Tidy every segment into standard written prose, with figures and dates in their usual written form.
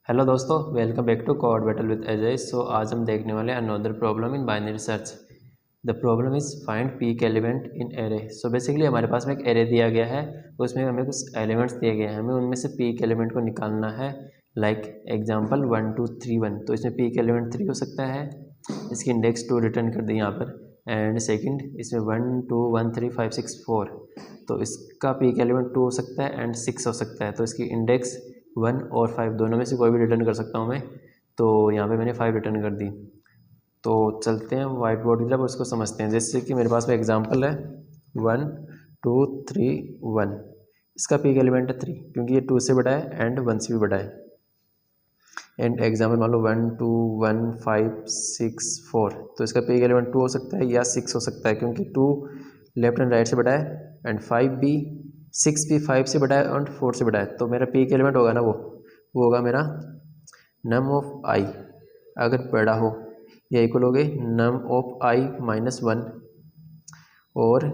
Hello दोस्तों, welcome back to code battle with Ajay. So आज हम देखने वाले another problem in binary search. The problem is find peak element in array. So basically हमारे पास में एक एरे दिया गया है, उसमें हमें कुछ एलिमेंट्स दिए गए हैं, हमें उनमें से पीक एलिमेंट को निकालना है। लाइक एग्जांपल 1 2 3 1, तो इसमें पीक एलिमेंट 3 हो सकता है, इसकी इंडेक्स 2 रिटर्न कर दी यहाँ पर। एंड सेकंड इसमें 1 2 1 3 5 6 4, तो इसका पीक एलिमेंट 2 हो सकता है एंड 6 हो सकता है, तो इसकी इंडेक्स 1 और 5 दोनों में से कोई भी रिटर्न कर सकता हूँ मैं। तो यहाँ पे मैंने 5 रिटर्न कर दी। तो चलते हैं वाइट बोर्ड की तरफ, उसको समझते हैं। जैसे कि मेरे पास में एग्जांपल है 1 2 3 1, इसका पीक एलिमेंट है 3 क्योंकि ये 2 से बड़ा है एंड 1 से भी बड़ा है। एंड एग्जाम्पल मान लो 1 2 1 5 6 4, तो इसका पीक एलिमेंट 2 हो सकता है या 6 हो सकता है, क्योंकि 2 लेफ्ट एंड राइट से बड़ा है एंड 5 भी 6 भी 5 से बड़ा है और 4 से बड़ा है। तो मेरा पीक एलिमेंट होगा ना, वो होगा मेरा नम ऑफ आई अगर बड़ा हो, ये इक्वल हो गई नम ऑफ आई -1, और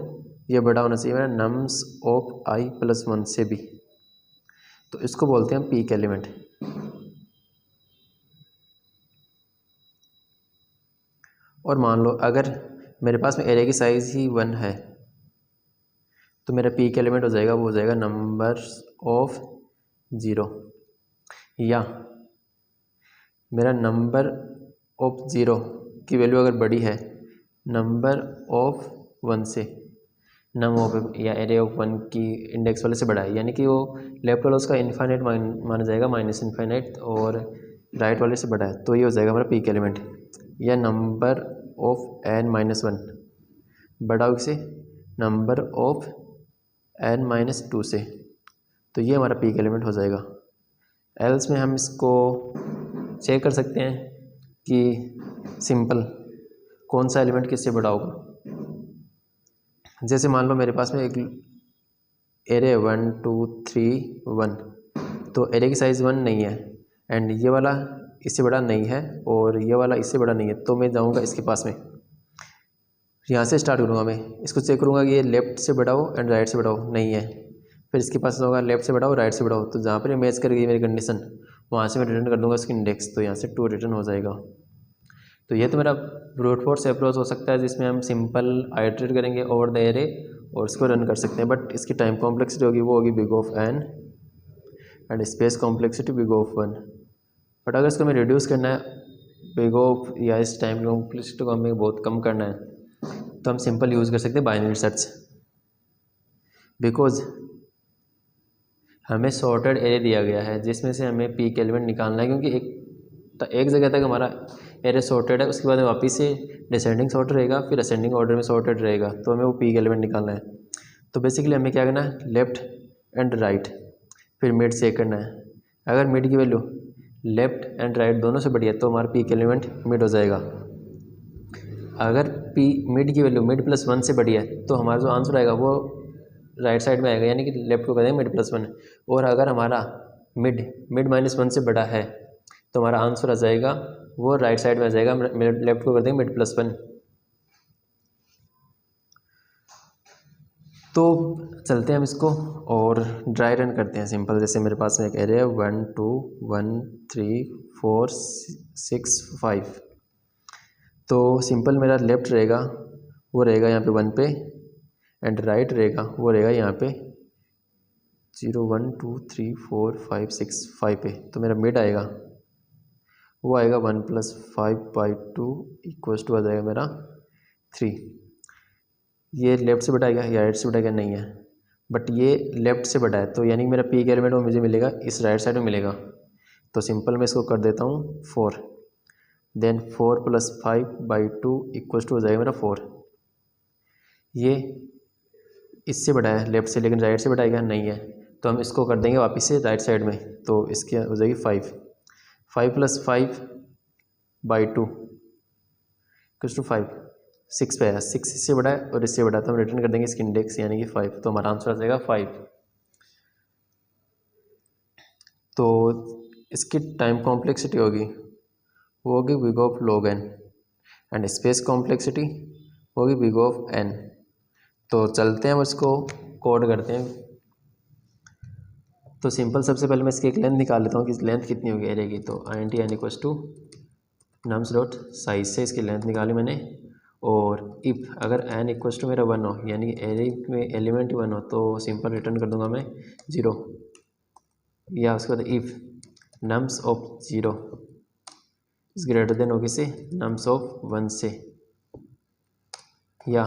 ये बड़ा होना चाहिए मेरा नम्स ऑफ आई +1 से भी। तो इसको बोलते हैं हम पीक एलिमेंट। और मान लो अगर मेरे पास में एरे की साइज़ ही 1 है, तो मेरा पीक एलिमेंट हो जाएगा, वो हो जाएगा नंबर ऑफ 0, या मेरा नंबर ऑफ 0 की वैल्यू अगर बड़ी है नंबर ऑफ 1 से, नम ऑफ या एरे ऑफ 1 की इंडेक्स वाले से बड़ा है, यानी कि वो लेफ्ट वाला उसका इन्फाइनाइट माना जाएगा -इन्फाइनाइट, और राइट वाले से बड़ा है, तो ये हो जाएगा हमारा पीक एलिमेंट। या नंबर ऑफ n-1 बड़ा हो से नंबर ऑफ n-2 से, तो ये हमारा पीक एलिमेंट हो जाएगा। एल्स में हम इसको चेक कर सकते हैं कि सिंपल कौन सा एलिमेंट किससे बड़ा होगा। जैसे मान लो मेरे पास में एक एरे 1 2 3 1, तो एरे की साइज़ 1 नहीं है एंड ये वाला इससे बड़ा नहीं है और ये वाला इससे बड़ा नहीं है, तो मैं जाऊंगा इसके पास में, यहाँ से स्टार्ट करूँगा। मैं इसको चेक करूँगा कि ये लेफ्ट से बड़ा हो एंड राइट से बड़ा हो, नहीं है। फिर इसके पास होगा लेफ्ट से बड़ा हो राइट से बड़ा हो, तो जहाँ पर ये मैच कर गई मेरी कंडीशन, वहाँ से मैं रिटर्न कर दूँगा उसकी इंडेक्स, तो यहाँ से 2 रिटर्न हो जाएगा। तो ये तो मेरा ब्रूट फोर्स अप्रोच हो सकता है, जिसमें हम सिंपल आइटरेट करेंगे ओवर द एरे और इसको रन कर सकते हैं, बट इसकी टाइम कॉम्प्लेक्सिटी होगी, वो होगी big of n and space complexity big of 1। But अगर इसको हमें रिड्यूस करना है बिग ऑफ या इस टाइम कॉम्प्लेक्सिटी को हमें बहुत कम करना है, तो हम सिंपल यूज़ कर सकते हैं बाइनरी सर्च। बिकॉज हमें सॉर्टेड एरे दिया गया है जिसमें से हमें पीक एलिमेंट निकालना है, क्योंकि एक जगह तक हमारा एरे सॉर्टेड है, उसके बाद वापस से डिसेंडिंग सॉर्ट रहेगा, फिर असेंडिंग ऑर्डर में सॉर्टेड रहेगा, तो हमें वो पीक एलिमेंट निकालना है। तो बेसिकली हमें क्या करना है, लेफ़्ट एंड राइट फिर मिड चेक करना है। अगर मिड की वैल्यू लेफ़्ट एंड राइट दोनों से बड़ी है तो हमारा पीक एलिमेंट मिड हो जाएगा। अगर पी मिड की वैल्यू मिड +1 से बड़ी है तो हमारा जो आंसर आएगा वो राइट साइड में आएगा, यानी कि लेफ्ट को करेंगे मिड +1। और अगर हमारा मिड -1 से बड़ा है तो हमारा आंसर आ जाएगा वो राइट साइड में आ जाएगा, लेफ्ट को कर देंगे मिड +1। तो चलते हैं हम इसको और ड्राई रन करते हैं सिंपल। जैसे मेरे पास में एक एरे है 1 2 1 3 4 6 5, तो सिंपल मेरा लेफ्ट रहेगा वो रहेगा यहाँ पे 1 पे एंड राइट रहेगा वो रहेगा यहाँ पे 0 1 2 3 4 5 6 5 पे। तो मेरा मिड आएगा वो आएगा 1 + 5/2 इक्वल्स टू आ जाएगा मेरा 3। ये लेफ्ट से बड़ा आएगा या राइट से बड़ा आएगा, नहीं है, बट ये लेफ्ट से बड़ा है, तो यानी कि मेरा पीक एलिमेंट वो मुझे मिलेगा इस राइट साइड में मिलेगा। तो सिंपल मैं इसको कर देता हूँ 4, देन 4 + 5/2 इक्वल्स टू हो जाएगा मेरा 4। ये इससे बड़ा है लेफ्ट से, लेकिन राइट से बड़ा आएगा, नहीं है, तो हम इसको कर देंगे वापस से राइट साइड में, तो इसकी हो जाएगी 5 + 5/2 इक्वल्स टू 5, 6 पे है, 6 इससे बड़ा है और इससे बड़ा है, तो हम रिटर्न कर देंगे इसकी इंडेक्स यानी कि 5, तो हमारा आंसर आ जाएगा 5। तो इसकी टाइम कॉम्प्लेक्सिटी होगी वो होगी big of log n and space complexity होगी बिग ऑफ n। तो चलते हैं हम इसको कोड करते हैं। तो सिंपल सबसे पहले मैं इसकी एक लेंथ निकाल लेता हूँ कि लेंथ कितनी होगी एरे की। तो int n equals to nums dot size से इसकी लेंथ निकाली मैंने। और इफ़ अगर n इक्वल्स टू मेरा 1 हो, यानी कि एरे में एलिमेंट 1 हो, तो सिंपल रिटर्न कर दूंगा मैं 0। या उसके बाद if nums of 0 is greater than हो किसे, नम्स ऑफ 1 से, या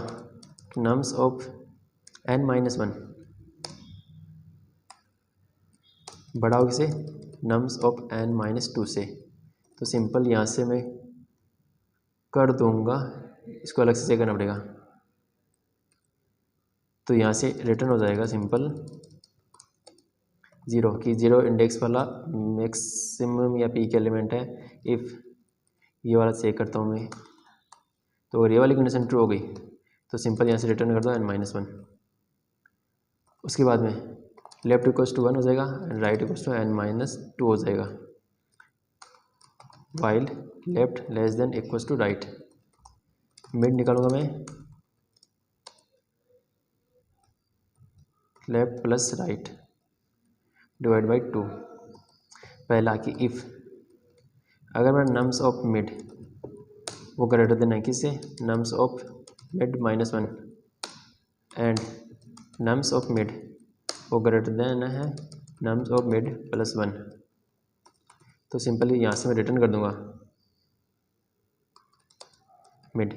नम्स ऑफ n माइनस 1 बड़ा हो किसे, नम्स ऑफ n माइनस 2 से। तो सिंपल यहाँ से मैं कर दूंगा, इसको अलग से चेक करना पड़ेगा। तो यहाँ से रिटर्न हो जाएगा सिंपल 0 कि 0 इंडेक्स वाला मैक्सिमम या पीक एलिमेंट है। इफ़ ये वाला चेक करता हूँ मैं, तो अगर ये वाली कंडीशन ट्रू हो गई तो सिंपल यहाँ से रिटर्न कर दो n माइनस 1। उसके बाद में लेफ्ट इक्वल्स टू 1 हो जाएगा and right equals to n minus 2 हो जाएगा, while left less than equals to right. Mid निकालूंगा मैं, left plus right divide by 2। पहला कि इफ़ अगर मैं नम्स ऑफ मिड वो ग्रेटर देन है किससे, nums of mid minus 1 and nums of mid वो ग्रेटर देन है नम्स ऑफ मिड प्लस 1। तो सिंपली यहाँ से मैं रिटर्न कर दूंगा मिड।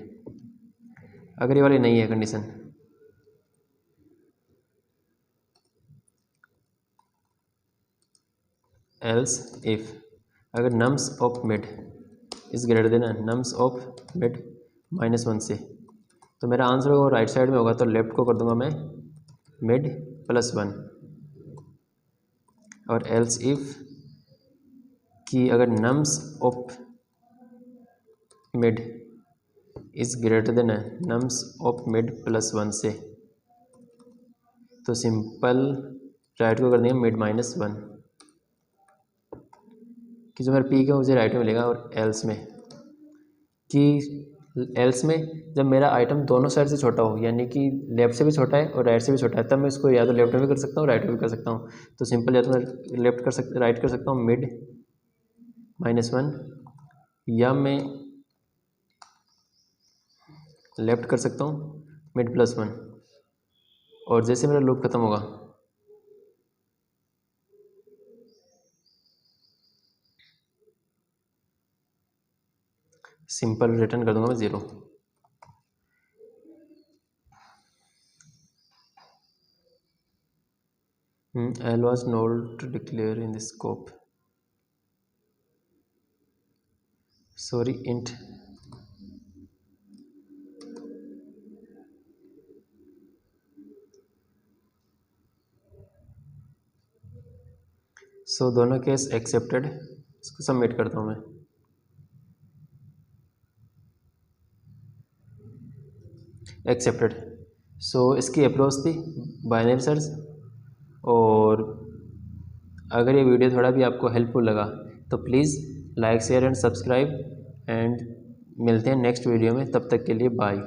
अगर ये वाली नहीं है कंडीशन, एल्स इफ अगर nums of mid is greater than nums of mid minus 1 से, तो मेरा आंसर होगा राइट साइड में होगा, तो लेफ्ट को कर दूंगा मैं मिड प्लस 1। और एल्स इफ कि अगर nums of mid is greater than nums of mid plus 1 से, तो सिंपल राइट को कर देंगे मिड माइनस 1 कि जो मेरा पीक है मुझे राइट में मिलेगा। और एल्स में कि एल्स में जब मेरा आइटम दोनों साइड से छोटा हो, यानी कि लेफ्ट से भी छोटा है और राइट से भी छोटा है, तब मैं इसको या तो लेफ्ट में भी कर सकता हूँ राइट में भी कर सकता हूँ। तो सिंपल या तो मैं लेफ्ट कर सकता राइट कर सकता हूँ मिड माइनस 1, या मैं लेफ्ट कर सकता हूँ मिड प्लस 1। और जैसे मेरा लूप ख़त्म होगा सिंपल रिटर्न कर दूंगा मैं 0। L was not declared in the scope, sorry int सो दोनों केस एक्सेप्टेड। इसको सबमिट करता हूँ मैं। एक्सेप्टेड। सो इसकी अप्रोच थी बाइनरी सर्च। और अगर ये वीडियो थोड़ा भी आपको हेल्पफुल लगा तो please like share and subscribe, and मिलते हैं नेक्स्ट वीडियो में। तब तक के लिए बाय।